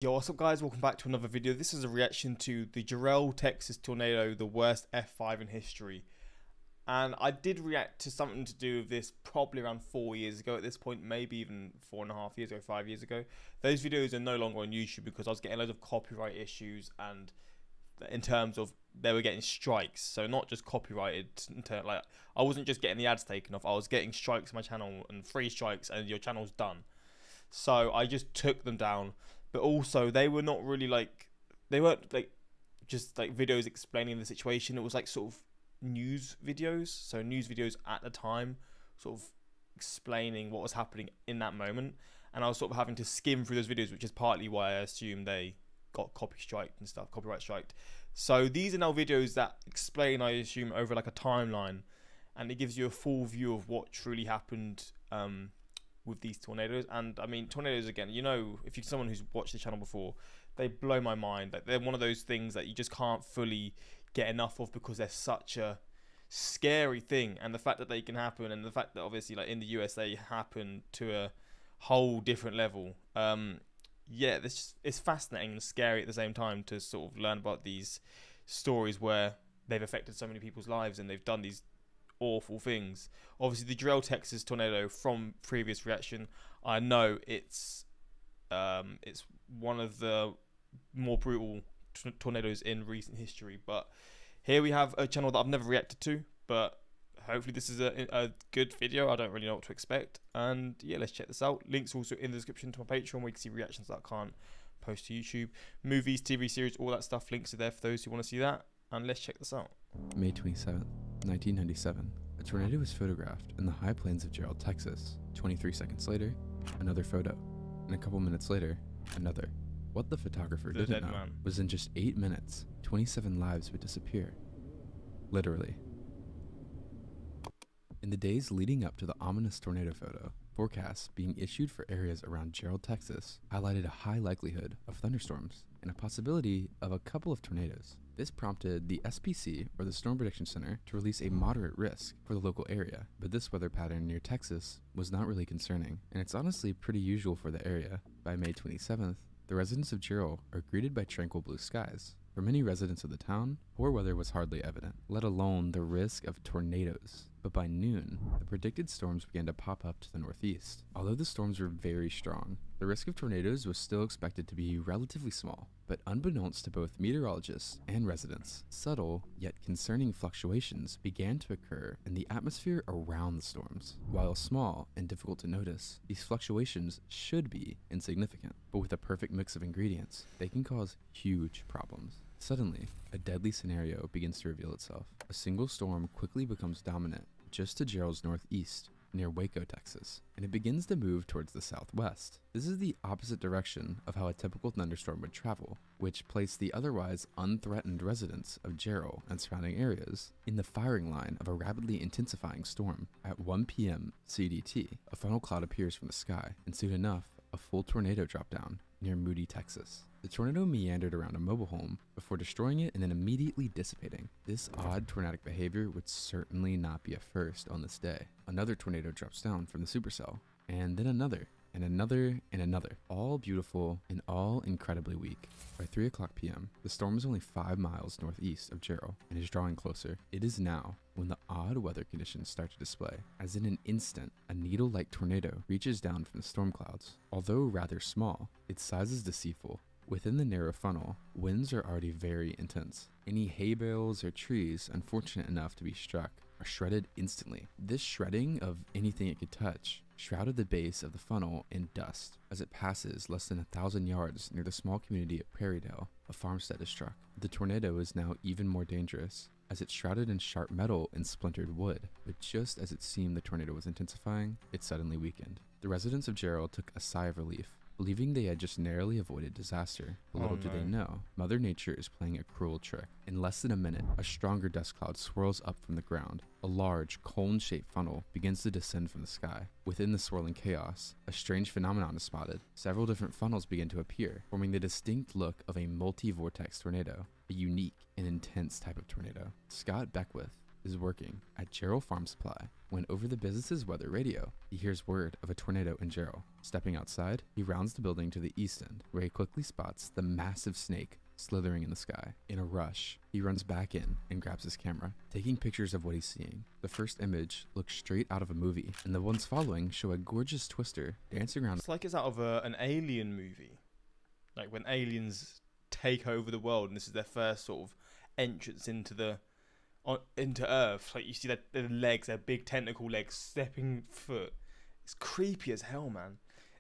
Yo, what's up guys? Welcome back to another video. This is a reaction to the Jarrell, Texas tornado, the worst F5 in history. And I did react to something to do with this probably around 4 years ago at this point, maybe even 4.5 years ago, 5 years ago. Those videos are no longer on YouTube because I was getting loads of copyright issues, and in terms of they were getting strikes. So not just copyrighted, like I wasn't just getting the ads taken off, I was getting strikes on my channel, and 3 strikes and your channel's done. So I just took them down. But also they were not really like, they weren't like just like videos explaining the situation. It was like sort of news videos. So news videos at the time, sort of explaining what was happening in that moment. And I was sort of having to skim through those videos, which is partly why I assume they got copyright striked. So these are now videos that explain, I assume, over like a timeline, and it gives you a full view of what truly happened with these tornadoes. And I mean, tornadoes, again, you know, if you're someone who's watched the channel before, they blow my mind. Like, they're one of those things that you just can't fully get enough of because they're such a scary thing. And the fact that they can happen, and the fact that obviously like in the US they happen to a whole different level. Yeah, this it's fascinating and scary at the same time to sort of learn about these stories where they've affected so many people's lives and they've done these awful things. Obviously, the Jarrell, Texas tornado, from previous reaction, I know it's one of the more brutal tornadoes in recent history. But here we have a channel that I've never reacted to, but hopefully this is a good video. I don't really know what to expect, and yeah, let's check this out. Links also in the description to my Patreon, where you can see reactions that I can't post to YouTube. Movies, TV series, all that stuff, links are there for those who want to see that. And let's check this out. May 27th, 1997, a tornado was photographed in the high plains of Jarrell, Texas. 23 seconds later, another photo, and a couple minutes later, another. What the photographer didn't know was in just 8 minutes, 27 lives would disappear. Literally. In the days leading up to the ominous tornado photo, forecasts being issued for areas around Jarrell, Texas highlighted a high likelihood of thunderstorms and a possibility of a couple of tornadoes. This prompted the SPC, or the Storm Prediction Center, to release a moderate risk for the local area, but this weather pattern near Texas was not really concerning, and it's honestly pretty usual for the area. By May 27th, the residents of Jarrell are greeted by tranquil blue skies. For many residents of the town, poor weather was hardly evident, let alone the risk of tornadoes. But by noon, the predicted storms began to pop up to the northeast. Although the storms were very strong, the risk of tornadoes was still expected to be relatively small. But unbeknownst to both meteorologists and residents, subtle yet concerning fluctuations began to occur in the atmosphere around the storms. While small and difficult to notice, these fluctuations should be insignificant, but with a perfect mix of ingredients, they can cause huge problems. Suddenly, a deadly scenario begins to reveal itself. A single storm quickly becomes dominant just to Jarrell's northeast, near Waco, Texas, and it begins to move towards the southwest. This is the opposite direction of how a typical thunderstorm would travel, which placed the otherwise unthreatened residents of Jarrell and surrounding areas in the firing line of a rapidly intensifying storm. At 1 p.m. CDT, a funnel cloud appears from the sky, and soon enough, a full tornado dropped down near Moody, Texas. The tornado meandered around a mobile home before destroying it and then immediately dissipating. This odd tornadic behavior would certainly not be a first on this day. Another tornado drops down from the supercell, and then another, and another, and another. All beautiful and all incredibly weak. By 3 o'clock p.m., the storm is only 5 miles northeast of Jarrell and is drawing closer. It is now when the odd weather conditions start to display. As in an instant, a needle-like tornado reaches down from the storm clouds. Although rather small, its size is deceitful. Within the narrow funnel, winds are already very intense. Any hay bales or trees unfortunate enough to be struck are shredded instantly. This shredding of anything it could touch shrouded the base of the funnel in dust. As it passes less than 1,000 yards near the small community of Prairiedale, a farmstead is struck. The tornado is now even more dangerous, as it's shrouded in sharp metal and splintered wood. But just as it seemed the tornado was intensifying, it suddenly weakened. The residents of Jarrell took a sigh of relief, believing they had just narrowly avoided disaster. But little do they know, Mother Nature is playing a cruel trick. In less than a minute, a stronger dust cloud swirls up from the ground. A large, cone-shaped funnel begins to descend from the sky. Within the swirling chaos, a strange phenomenon is spotted. Several different funnels begin to appear, forming the distinct look of a multi-vortex tornado, a unique and intense type of tornado. Scott Beckwith, is working at Gerald Farm Supply when over the business's weather radio, he hears word of a tornado in Gerald. Stepping outside, he rounds the building to the east end, where he quickly spots the massive snake slithering in the sky. In a rush, he runs back in and grabs his camera, taking pictures of what he's seeing. The first image looks straight out of a movie, and the ones following show a gorgeous twister dancing around. It's like it's out of an alien movie. Like when aliens take over the world and this is their first sort of entrance into Earth. Like you see their legs, their big tentacle legs stepping foot. It's creepy as hell, man.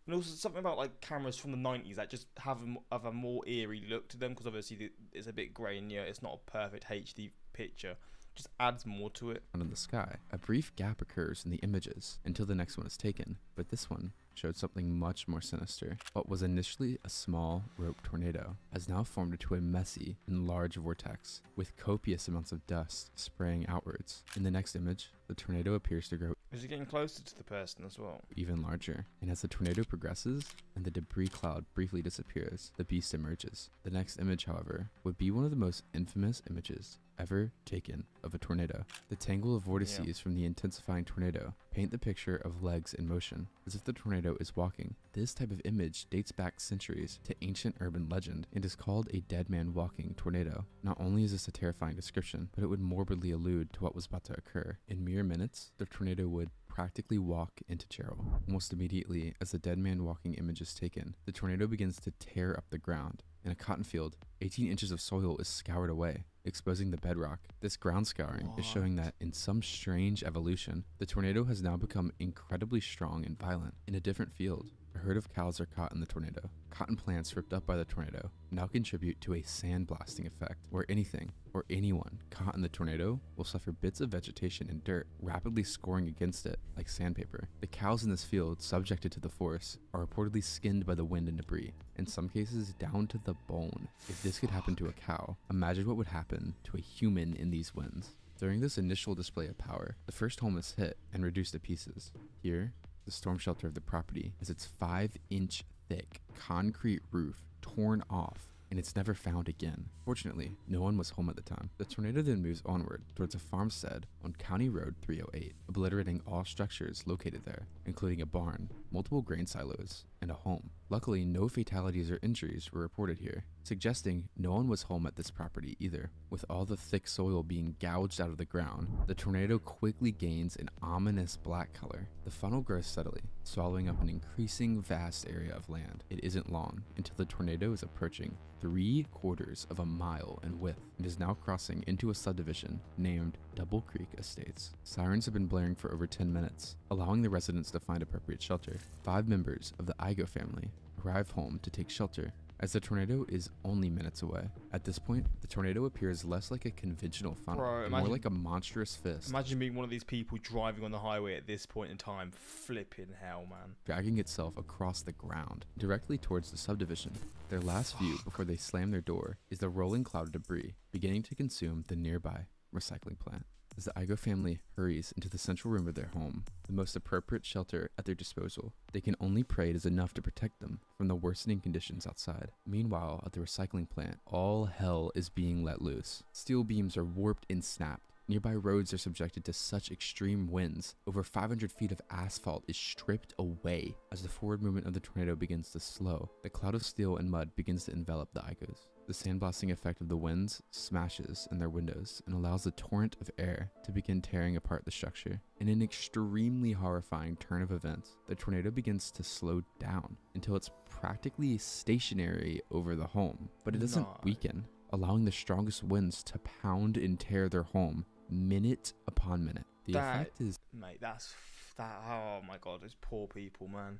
And also something about like cameras from the 90s that just have a more eerie look to them, because obviously it's a bit grainier. It's not a perfect HD picture. Just adds more to it. In the sky, a brief gap occurs in the images until the next one is taken, but this one showed something much more sinister. What was initially a small rope tornado has now formed into a messy and large vortex with copious amounts of dust spraying outwards. In the next image, the tornado appears to grow Is it getting closer to the person as well? even larger, and as the tornado progresses and the debris cloud briefly disappears, the beast emerges. The next image, however, would be one of the most infamous images ever taken of a tornado. The tangle of vortices from the intensifying tornado paint the picture of legs in motion, as if the tornado is walking. This type of image dates back centuries to ancient urban legend and is called a dead man walking tornado. Not only is this a terrifying description, but it would morbidly allude to what was about to occur. In mere minutes, the tornado would practically walk into Gerald. Almost immediately, as the dead man walking image is taken, the tornado begins to tear up the ground. In a cotton field, 18 inches of soil is scoured away, exposing the bedrock. This ground scouring is showing that, in some strange evolution, the tornado has now become incredibly strong and violent. In a different field, a herd of cows are caught in the tornado. Cotton plants ripped up by the tornado now contribute to a sandblasting effect, where anything or anyone caught in the tornado will suffer bits of vegetation and dirt, rapidly scoring against it like sandpaper. The cows in this field, subjected to the force, are reportedly skinned by the wind and debris, in some cases down to the bone. If this could happen to a cow, imagine what would happen to a human in these winds. During this initial display of power, the first home is hit and reduced to pieces. Here, the storm shelter of the property has its 5-inch thick concrete roof torn off, and it's never found again. Fortunately, no one was home at the time. The tornado then moves onward towards a farmstead on County Road 308, obliterating all structures located there, including a barn, multiple grain silos, and a home. Luckily, no fatalities or injuries were reported here, suggesting no one was home at this property either. With all the thick soil being gouged out of the ground, the tornado quickly gains an ominous black color. The funnel grows steadily, swallowing up an increasing vast area of land. It isn't long until the tornado is approaching 3/4 of a mile in width and is now crossing into a subdivision named Double Creek Estates. Sirens have been blaring for over 10 minutes, allowing the residents to find appropriate shelter. 5 members of the Igo family arrive home to take shelter, as the tornado is only minutes away. At this point, the tornado appears less like a conventional funnel and more like a monstrous fist. Imagine being one of these people driving on the highway at this point in time. Flipping hell, man. Dragging itself across the ground, directly towards the subdivision. Their last view before they slam their door is the rolling cloud of debris beginning to consume the nearby recycling plant. As the Igo family hurries into the central room of their home, the most appropriate shelter at their disposal, they can only pray it is enough to protect them from the worsening conditions outside. Meanwhile, at the recycling plant, all hell is being let loose. Steel beams are warped and snapped. Nearby roads are subjected to such extreme winds. Over 500 feet of asphalt is stripped away. As the forward movement of the tornado begins to slow, the cloud of steel and mud begins to envelop the Igos. The sandblasting effect of the winds smashes in their windows and allows the torrent of air to begin tearing apart the structure. In an extremely horrifying turn of events, the tornado begins to slow down until it's practically stationary over the home, but it doesn't weaken, allowing the strongest winds to pound and tear their home minute upon minute. The effect is... Mate, oh my god, those poor people, man.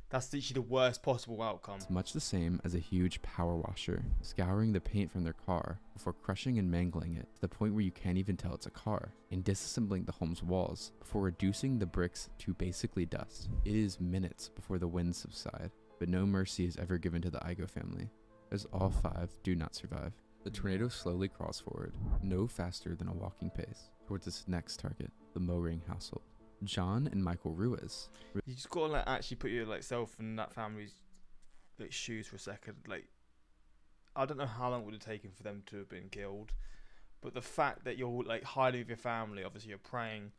That's literally the worst possible outcome. It's much the same as a huge power washer, scouring the paint from their car before crushing and mangling it to the point where you can't even tell it's a car, and disassembling the home's walls before reducing the bricks to basically dust. It is minutes before the winds subside, but no mercy is ever given to the Igo family, as all 5 do not survive. The tornado slowly crawls forward, no faster than a walking pace, towards its next target, the Moring household. John and Michael Ruiz. You just gotta like actually put yourself in that family's shoes for a second. Like, I don't know how long it would have taken for them to have been killed, But the fact that you're like hiding with your family, obviously you're praying,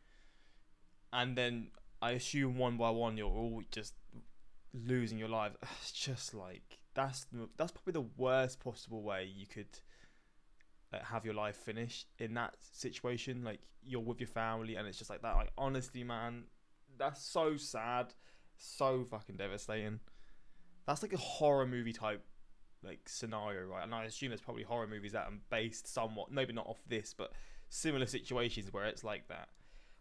and then I assume one by one you're all just losing your lives. It's just like that's probably the worst possible way you could have your life finished in that situation. Like you're with your family and it's just like that. Like honestly, man, that's so sad, so fucking devastating. That's like a horror movie type like scenario, right? And I assume there's probably horror movies that are based somewhat, maybe not off this, but similar situations where it's like that.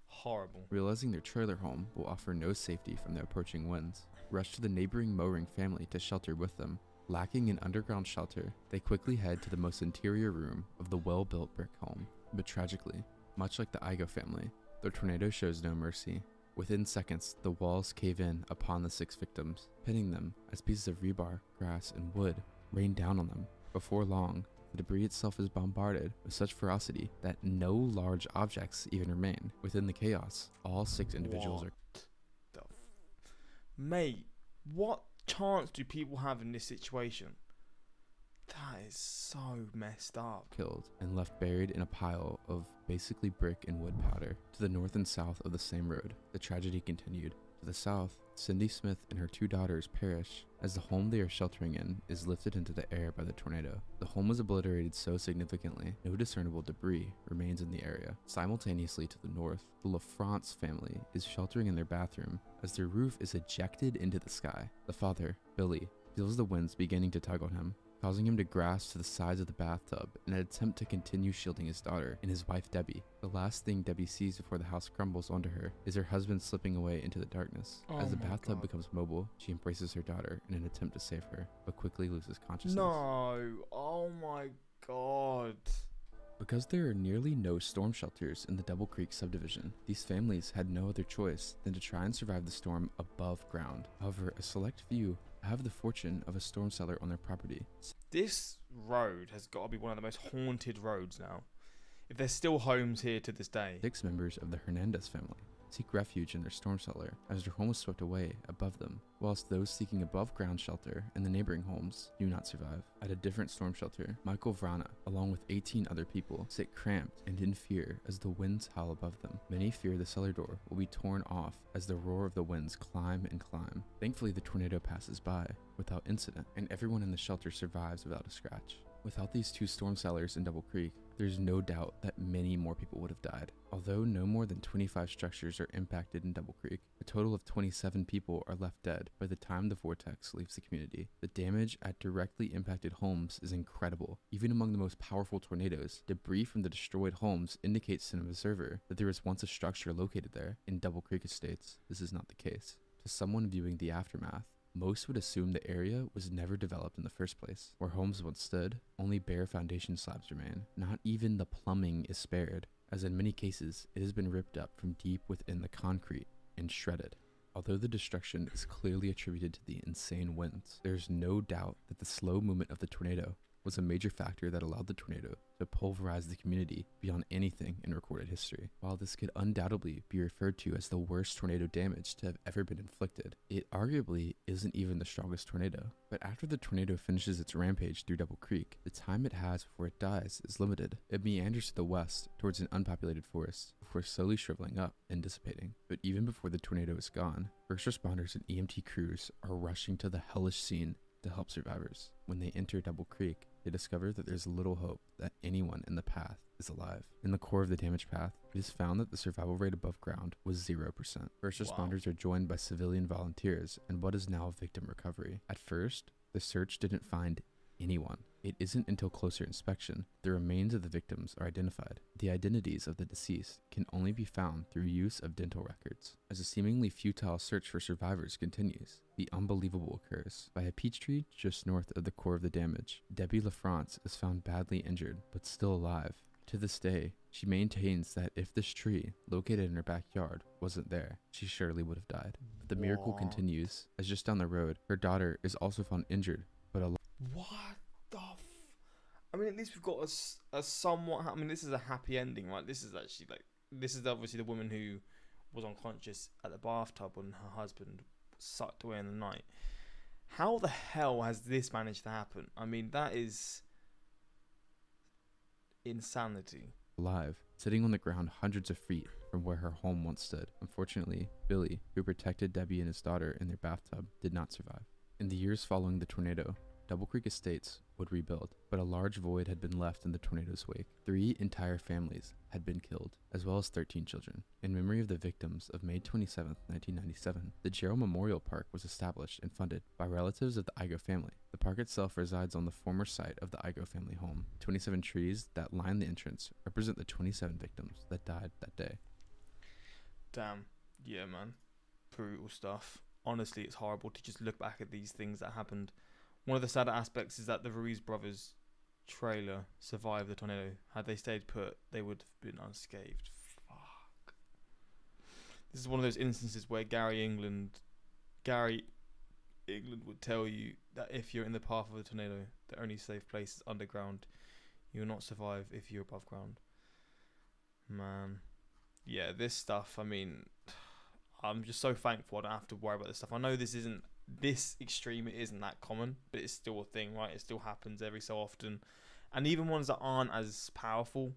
Horrible. Realizing their trailer home will offer no safety from the approaching winds, rush to the neighboring Mowring family to shelter with them. Lacking an underground shelter, they quickly head to the most interior room of the well-built brick home. But tragically, much like the Igo family, the tornado shows no mercy. Within seconds, the walls cave in upon the 6 victims, pinning them as pieces of rebar, grass, and wood rain down on them. Before long, the debris itself is bombarded with such ferocity that no large objects even remain. Within the chaos, all 6 individuals are Mate, what chance do people have in this situation? That is so messed up. killed and left buried in a pile of basically brick and wood powder. To the north and south of the same road, the tragedy continued. To the south, Cindy Smith and her 2 daughters perish as the home they are sheltering in is lifted into the air by the tornado. The home was obliterated so significantly, no discernible debris remains in the area. Simultaneously to the north, the LaFrance family is sheltering in their bathroom as their roof is ejected into the sky. The father, Billy, feels the winds beginning to tug on him, causing him to grasp to the sides of the bathtub in an attempt to continue shielding his daughter and his wife Debbie. The last thing Debbie sees before the house crumbles onto her is her husband slipping away into the darkness. As the bathtub becomes mobile, she embraces her daughter in an attempt to save her, but quickly loses consciousness. No, oh my god. Because there are nearly no storm shelters in the Double Creek subdivision, these families had no other choice than to try and survive the storm above ground. However, a select few have the fortune of a storm cellar on their property. This road has got to be one of the most haunted roads now. If there's still homes here to this day. 6 members of the Hernandez family seek refuge in their storm cellar as their home was swept away above them, whilst those seeking above ground shelter in the neighboring homes do not survive. At a different storm shelter, Michael Vrana, along with 18 other people, sit cramped and in fear as the winds howl above them. Many fear the cellar door will be torn off as the roar of the winds climb and climb. Thankfully, the tornado passes by without incident, and everyone in the shelter survives without a scratch. Without these 2 storm cellars in Double Creek, there's no doubt that many more people would have died. Although no more than 25 structures are impacted in Double Creek, a total of 27 people are left dead by the time the vortex leaves the community. The damage at directly impacted homes is incredible. Even among the most powerful tornadoes, debris from the destroyed homes indicates to an observer that there was once a structure located there. In Double Creek Estates, this is not the case. To someone viewing the aftermath, most would assume the area was never developed in the first place. Where homes once stood, only bare foundation slabs remain. Not even the plumbing is spared, as in many cases, it has been ripped up from deep within the concrete and shredded. Although the destruction is clearly attributed to the insane winds, there is no doubt that the slow movement of the tornado was a major factor that allowed the tornado to pulverize the community beyond anything in recorded history. While this could undoubtedly be referred to as the worst tornado damage to have ever been inflicted, it arguably isn't even the strongest tornado. But after the tornado finishes its rampage through Double Creek, the time it has before it dies is limited. It meanders to the west towards an unpopulated forest before slowly shriveling up and dissipating. But even before the tornado is gone, first responders and EMT crews are rushing to the hellish scene to help survivors. When they enter Double Creek, they discover that there's little hope that anyone in the path is alive. In the core of the damaged path, it is found that the survival rate above ground was 0%. First responders are joined by civilian volunteers and what is now victim recovery. At first, the search didn't find anyone. It isn't until closer inspection the remains of the victims are identified. The identities of the deceased can only be found through use of dental records. As a seemingly futile search for survivors continues, the unbelievable occurs. By a peach tree just north of the core of the damage, Debbie LaFrance is found badly injured but still alive. To this day, she maintains that if this tree, located in her backyard, wasn't there, she surely would have died. But the miracle continues, as just down the road, her daughter is also found injured but alive. What the I mean, at least we've got a somewhat... I mean, this is a happy ending, right? This is actually, like... This is obviously the woman who was unconscious at the bathtub when her husband sucked away in the night. How the hell has this managed to happen? I mean, that is... insanity. Alive, sitting on the ground hundreds of feet from where her home once stood. Unfortunately, Billy, who protected Debbie and his daughter in their bathtub, did not survive. In the years following the tornado, Double Creek Estates would rebuild, but a large void had been left in the tornado's wake. 3 entire families had been killed, as well as 13 children. In memory of the victims of May 27, 1997, the Gerald Memorial Park was established and funded by relatives of the Igoe family. The park itself resides on the former site of the Igoe family home. 27 trees that line the entrance represent the 27 victims that died that day. Damn. Yeah, man. Brutal stuff. Honestly, it's horrible to just look back at these things that happened. One of the sadder aspects is that the Ruiz brothers' trailer survived the tornado. Had they stayed put, they would have been unscathed. Fuck. This is one of those instances where Gary England would tell you that if you're in the path of a tornado, the only safe place is underground. You will not survive if you're above ground. Man. Yeah, this stuff, I mean, I'm just so thankful I don't have to worry about this stuff. I know this extreme, it isn't that common, but it's still a thing, right? It still happens every so often. And even ones that aren't as powerful,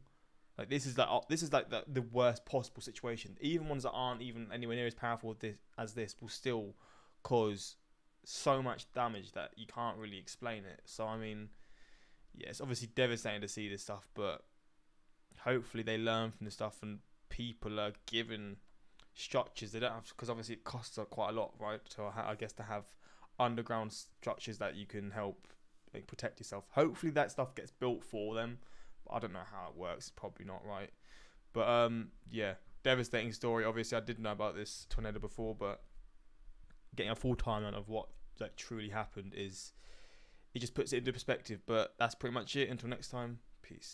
like this is like the worst possible situation. Even ones that aren't even anywhere near as powerful as this will still cause so much damage that you can't really explain it. So I mean, yeah, it's obviously devastating to see this stuff, but hopefully they learn from this stuff and people are given structures. They don't have, because obviously it costs quite a lot, right? So I guess to have underground structures that you can help like protect yourself. Hopefully that stuff gets built for them. I don't know how it works. It's probably not, right? But yeah, devastating story. Obviously I didn't know about this tornado before, but getting a full timeline of what like truly happened it just puts it into perspective. But that's pretty much it. Until next time, peace.